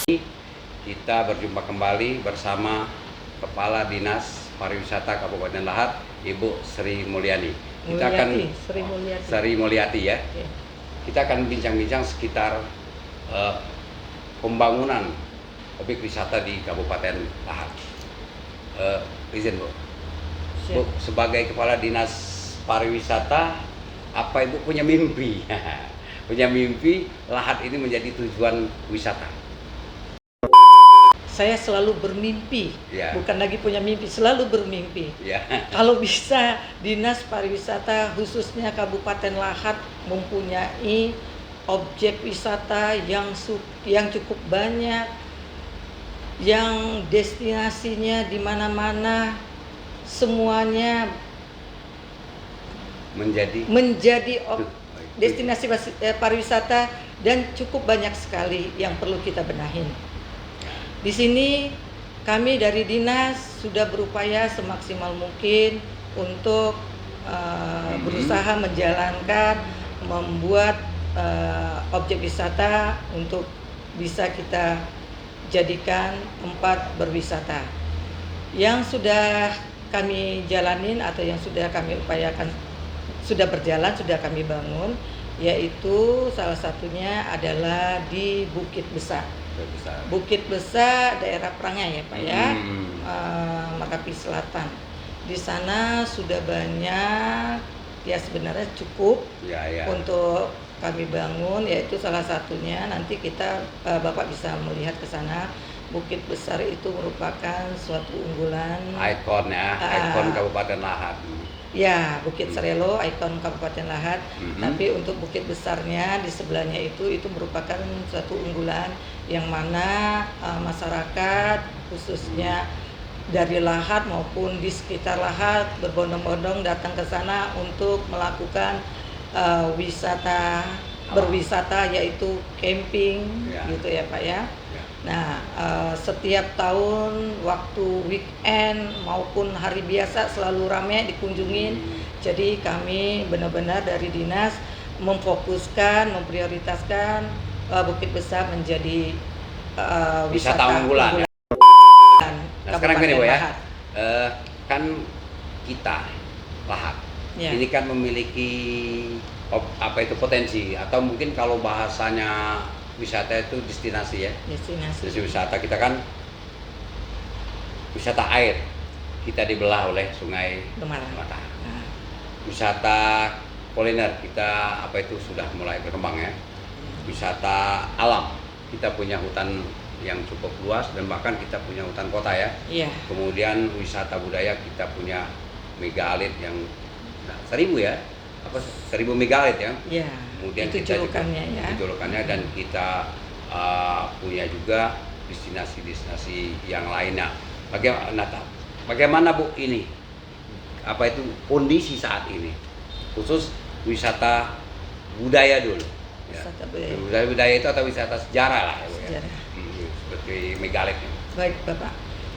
Kita berjumpa kembali bersama Kepala Dinas Pariwisata Kabupaten Lahat, Ibu Sri Mulyani. Sri Mulyati ya. Okay. Kita akan bincang-bincang sekitar pembangunan objek wisata di Kabupaten Lahat. Izin Bu. Bu, sebagai Kepala Dinas Pariwisata, apa Ibu punya mimpi? Punya mimpi Lahat ini menjadi tujuan wisata? Saya selalu bermimpi, bukan lagi punya mimpi, selalu bermimpi. Kalau bisa Dinas Pariwisata khususnya Kabupaten Lahat mempunyai objek wisata yang cukup banyak, yang destinasinya di mana-mana, semuanya menjadi destinasi pariwisata, dan cukup banyak sekali yang perlu kita benahin. Di sini kami dari dinas sudah berupaya semaksimal mungkin untuk berusaha menjalankan, membuat objek wisata untuk bisa kita jadikan tempat berwisata. Yang sudah kami jalanin atau yang sudah kami upayakan, sudah berjalan, sudah kami bangun, yaitu salah satunya adalah di Bukit Besar. Bukit Besar, daerah Prangai ya Pak ya, Makapi Selatan. Di sana sudah banyak, ya sebenarnya cukup untuk kami bangun, yaitu salah satunya nanti kita Bapak bisa melihat ke sana. Bukit Besar itu merupakan suatu unggulan, ikon ya, ikon Kabupaten Lahat. Ya, Bukit Serelo, ikon Kabupaten Lahat. Tapi untuk Bukit Besarnya di sebelahnya itu merupakan suatu unggulan yang mana masyarakat khususnya dari Lahat maupun di sekitar Lahat berbondong-bondong datang ke sana untuk melakukan berwisata, yaitu camping gitu ya Pak ya. Nah, setiap tahun waktu weekend maupun hari biasa selalu ramai dikunjungin. Jadi kami benar-benar dari dinas memfokuskan, memprioritaskan Bukit Besar menjadi wisata unggulan. Nah, sekarang gini Bu ya, kan kita Lahat ini kan memiliki potensi, atau mungkin kalau bahasanya wisata itu destinasi ya. Destinasi wisata kita kan wisata air, kita dibelah oleh Sungai Mata. Wisata kuliner kita sudah mulai berkembang ya. Wisata alam, kita punya hutan yang cukup luas dan bahkan kita punya hutan kota ya. Kemudian wisata budaya kita punya megalit yang 1000 megalit ya. Kemudian itu kita julukannya dan kita punya juga destinasi yang lainnya. Bagaimana Bu ini? Kondisi saat ini? Khusus wisata budaya dulu. Budaya itu atau wisata sejarah lah ya. Seperti megalit. Baik Bapak.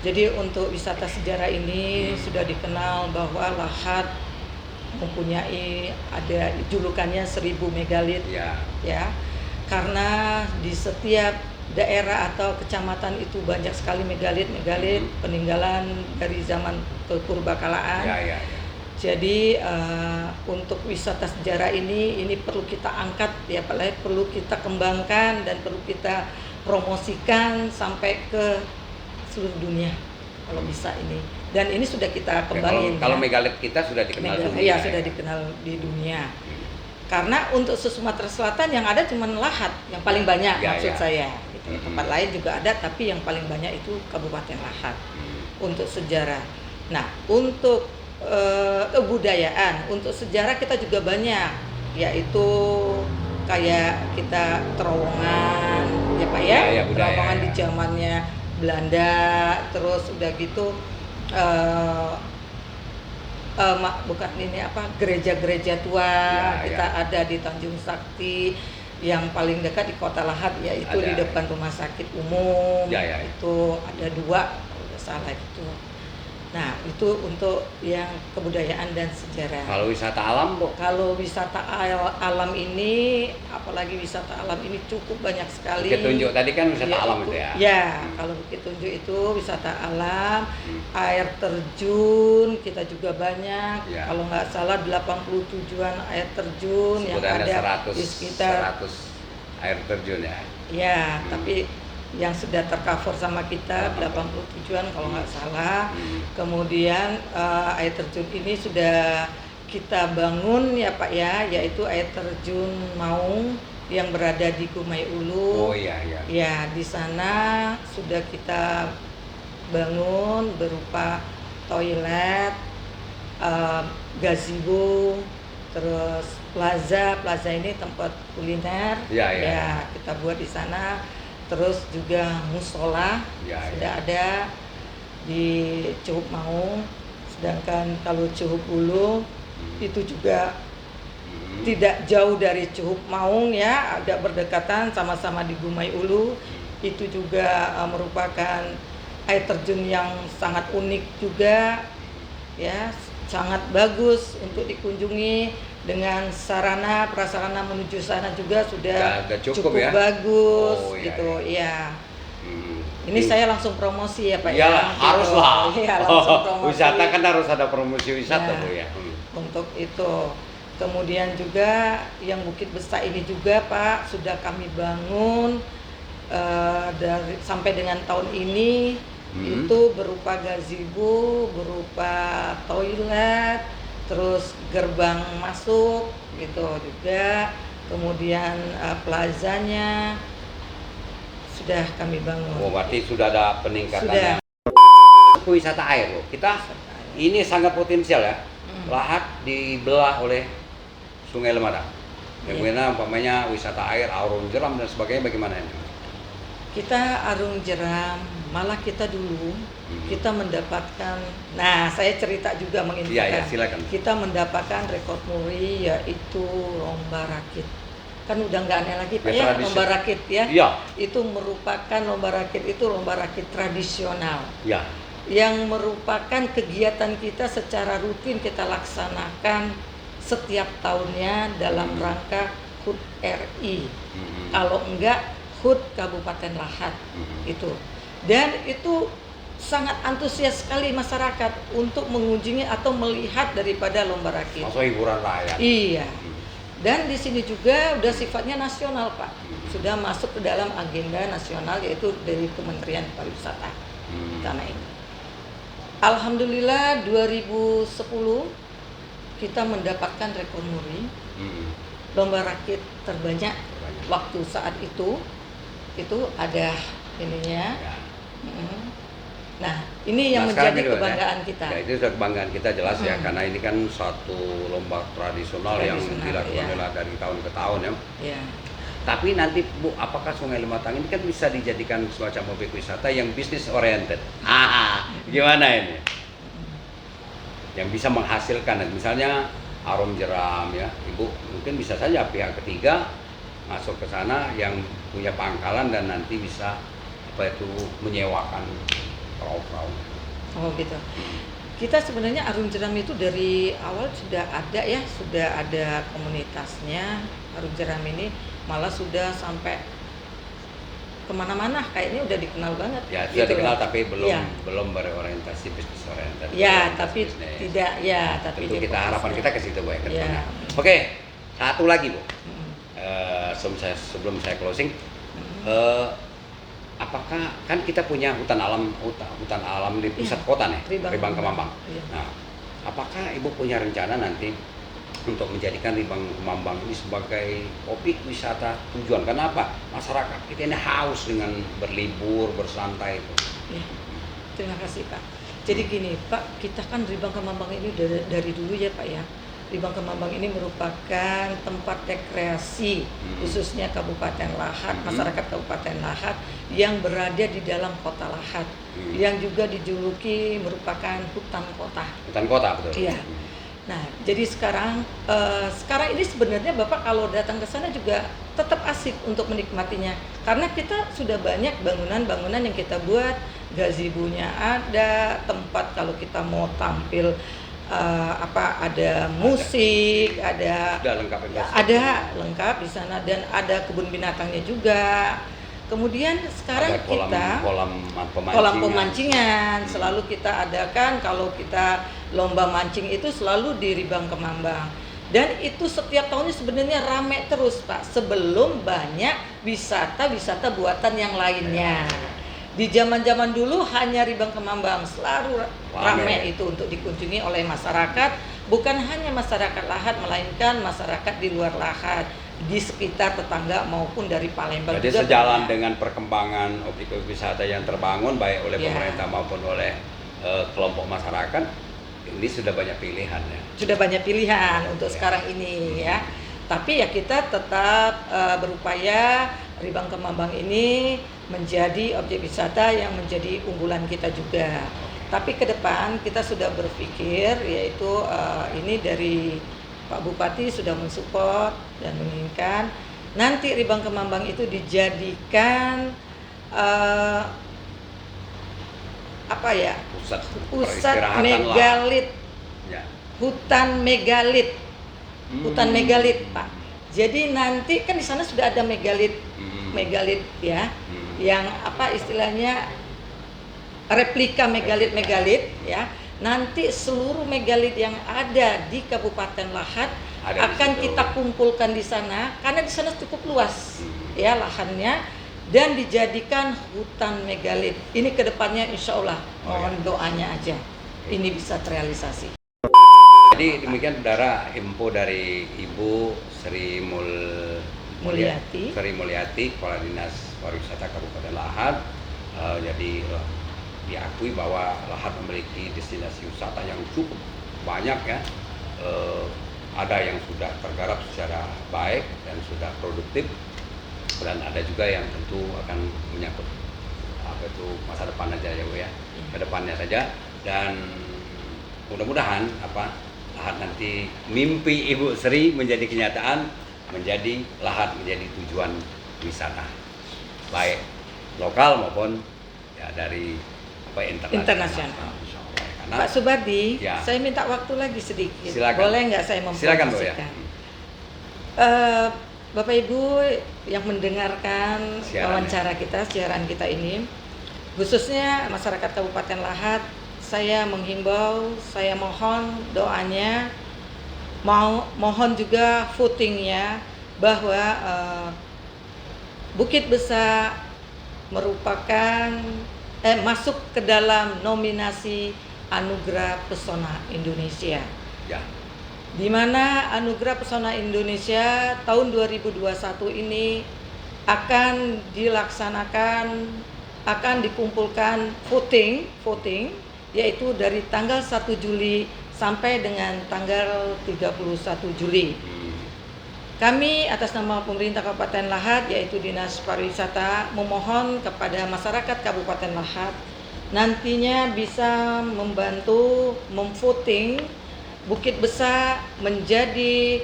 Jadi untuk wisata sejarah ini sudah dikenal bahwa Lahat mempunyai julukannya 1000 megalit ya, karena di setiap daerah atau kecamatan itu banyak sekali megalit peninggalan dari zaman kepurbakalaan. Jadi untuk wisata sejarah ini perlu kita angkat ya Pak, perlu kita kembangkan dan perlu kita promosikan sampai ke seluruh dunia kalau bisa ini. Dan ini sudah kita kembangin. Kalau megalit kita sudah dikenal dunia. Iya, sudah dikenal di dunia. Karena untuk Sumatera Selatan yang ada cuma Lahat yang paling banyak saya. Gitu. Tempat lain juga ada, tapi yang paling banyak itu Kabupaten Lahat untuk sejarah. Nah, untuk kebudayaan, untuk sejarah kita juga banyak, yaitu kayak kita terowongan, ya Pak ya, terowongan di zamannya Belanda, terus udah gitu gereja-gereja tua kita ada di Tanjung Sakti, yang paling dekat di Kota Lahat yaitu di depan rumah sakit umum. Itu ada 2 kalau tidak salah itu. Nah, itu untuk yang kebudayaan dan sejarah. Kalau wisata alam, Bu? Kalau wisata alam ini, apalagi wisata alam ini cukup banyak sekali. Bukit Tunjuk tadi kan wisata alam itu ya? Ya, kalau Bukit Tunjuk itu wisata alam, air terjun kita juga banyak. Ya. Kalau nggak salah 87-an air terjun yang ada 100, di sekitar 100 air terjun ya? Ya, tapi yang sudah tercover sama kita 87-an kalau nggak salah. Kemudian air terjun ini sudah kita bangun ya Pak ya, yaitu air terjun Maung yang berada di Gumai Ulu. Oh iya. Ya, di sana sudah kita bangun berupa toilet, gazebo, terus plaza ini tempat kuliner. Ya, kita buat di sana. Terus juga musola sudah ada di Cuhup Maung. Sedangkan kalau Cuhup Ulu itu juga tidak jauh dari Cuhup Maung ya, agak berdekatan, sama-sama di Gumai Ulu. Itu juga merupakan air terjun yang sangat unik juga ya, sangat bagus untuk dikunjungi. Dengan sarana prasarana menuju sana juga sudah cukup ya? Bagus gitu ya. Ini saya langsung promosi ya Pak ya? Haruslah. Iya, langsung promosi. Wisata kan harus ada promosi wisata Bu ya. Untuk itu. Kemudian juga yang Bukit Besa ini juga Pak sudah kami bangun sampai dengan tahun ini. Itu berupa gazebo, berupa toilet, terus gerbang masuk gitu juga, kemudian plazanya sudah kami bangun. Oh, berarti sudah ada peningkatan. Wisata air loh. Kita ini sangat potensial ya. Lahat dibelah oleh Sungai Lemadang. Yang mana umpamanya wisata air, arung jeram dan sebagainya, bagaimana ini? Kita arung jeram, malah kita dulu kita mendapatkan, nah saya cerita juga menginfokan. Iya, silakan. Kita mendapatkan rekor muri yaitu lomba rakit. Kan udah nggak aneh lagi Pak ya, lomba rakit ya. Iya. Itu merupakan lomba rakit tradisional. Iya. Yang merupakan kegiatan kita secara rutin kita laksanakan setiap tahunnya dalam rangka HUT RI. Kalau enggak HUT Kabupaten Lahat itu. Dan itu sangat antusias sekali masyarakat untuk mengunjungi atau melihat daripada lomba rakit. Masuk hiburan rakyat. Iya. Dan di sini juga udah sifatnya nasional Pak. Sudah masuk ke dalam agenda nasional yaitu dari Kementerian Pariwisata tanah ini. Alhamdulillah 2010 kita mendapatkan rekor muri. Lomba rakit terbanyak waktu saat itu ada ininya. Nah, ini yang menjadi kebanggaan kita. Ya, itu sudah kebanggaan kita jelas ya, karena ini kan suatu lomba tradisional yang dilakukan dari tahun ke tahun ya. Ya. Tapi nanti Bu, apakah Sungai Lemadang ini kan bisa dijadikan semacam objek wisata yang bisnis oriented? Gimana ini? Yang bisa menghasilkan, misalnya arung jeram ya, Ibu mungkin bisa saja pihak ketiga masuk ke sana yang punya pangkalan dan nanti bisa menyewakan perahu-perahu. Oh gitu. Kita sebenarnya arung jeram itu dari awal sudah ada ya, sudah ada komunitasnya. Arung jeram ini malah sudah sampai kemana-mana, kayaknya udah dikenal banget. Ya sudah dikenal tapi belum berorientasi bisnis oriented. Ya tapi tidak ya, tapi tentu kita harapan kita ke situ Bu ya. Oke, satu lagi Bu. Sebelum saya closing, apakah kan kita punya hutan alam di pusat kota nih, Ribang Kemambang. Nah, apakah Ibu punya rencana nanti untuk menjadikan Ribang Kemambang ini sebagai objek wisata tujuan? Kenapa? Masyarakat kita ini haus dengan berlibur, bersantai itu. Ya, terima kasih Pak. Jadi gini Pak, kita kan Ribang Kemambang ini dari dulu ya Pak ya. Ribang Kemambang ini merupakan tempat rekreasi khususnya Kabupaten Lahat, masyarakat Kabupaten Lahat yang berada di dalam kota Lahat, yang juga dijuluki merupakan hutan kota. Hutan kota betul. Iya. Nah, jadi sekarang ini sebenarnya Bapak kalau datang ke sana juga tetap asik untuk menikmatinya. Karena kita sudah banyak bangunan-bangunan yang kita buat, gazebo-nya ada, tempat kalau kita mau tampil ada musik, ada lengkap di sana, dan ada kebun binatangnya juga. Kemudian sekarang ada kolam pemancingan selalu kita adakan. Kalau kita lomba mancing itu selalu di Ribang Kemambang, dan itu setiap tahunnya sebenarnya ramai terus Pak, sebelum banyak wisata buatan yang lainnya. Di zaman-zaman dulu hanya Ribang Kemambang selalu ramai itu untuk dikunjungi oleh masyarakat, bukan hanya masyarakat Lahat melainkan masyarakat di luar Lahat, di sekitar tetangga maupun dari Palembang. Jadi sejalan dengan perkembangan objek wisata yang terbangun baik oleh pemerintah maupun oleh kelompok masyarakat, ini sudah banyak pilihan ya. Sudah banyak pilihan untuk sekarang ini ya. Tapi ya kita tetap berupaya Ribang Kemambang ini menjadi objek wisata yang menjadi unggulan kita juga. Tapi ke depan kita sudah berpikir, yaitu ini dari Pak Bupati sudah mensupport dan menginginkan nanti Ribang Kemambang itu dijadikan pusat megalit, hutan megalit Pak. Jadi nanti kan di sana sudah ada megalit ya, yang istilahnya replika megalit ya. Nanti seluruh megalit yang ada di Kabupaten Lahat akan kita kumpulkan di sana, karena di sana cukup luas ya lahannya, dan dijadikan hutan megalit. Ini kedepannya insya Allah, mohon doanya aja ini bisa terrealisasi. Jadi demikian saudara info dari Ibu Sri Mulyati, Kepala Dinas Pariwisata Kabupaten Lahat. Jadi diakui bahwa Lahat memiliki destinasi wisata yang cukup banyak ya. Ada yang sudah tergarap secara baik dan sudah produktif, dan ada juga yang tentu akan menyangkut masa depan aja ya Bu ya, ke depannya saja. Dan mudah-mudahan Lahat nanti mimpi Ibu Sri menjadi kenyataan, menjadi Lahat menjadi tujuan wisata baik lokal maupun ya dari internasional. Pak Subardi, saya minta waktu lagi sedikit. Silakan. Boleh nggak saya mempromosikan? Bapak Ibu yang mendengarkan wawancara kita, siaran kita ini, khususnya masyarakat Kabupaten Lahat, saya menghimbau, saya mohon doanya, mohon juga votingnya, bahwa Bukit Besar merupakan masuk ke dalam nominasi Anugerah Pesona Indonesia. Ya. Di mana Anugerah Pesona Indonesia tahun 2021 ini akan dikumpulkan voting yaitu dari tanggal 1 Juli sampai dengan tanggal 31 Juli. Kami atas nama pemerintah Kabupaten Lahat yaitu Dinas Pariwisata memohon kepada masyarakat Kabupaten Lahat nantinya bisa membantu memvoting Bukit Besar menjadi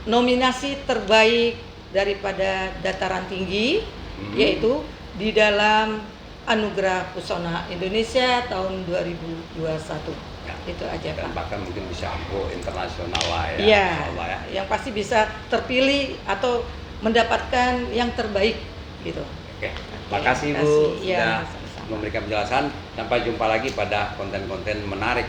nominasi terbaik daripada dataran tinggi, yaitu di dalam Anugerah Pesona Indonesia tahun 2021. Itu aja dan Pak. Bahkan mungkin bisa go internasional lah ya. Iya, ya. Yang pasti bisa terpilih atau mendapatkan yang terbaik gitu. Oke. Makasih Bu sudah memberikan penjelasan. Sampai jumpa lagi pada konten-konten menarik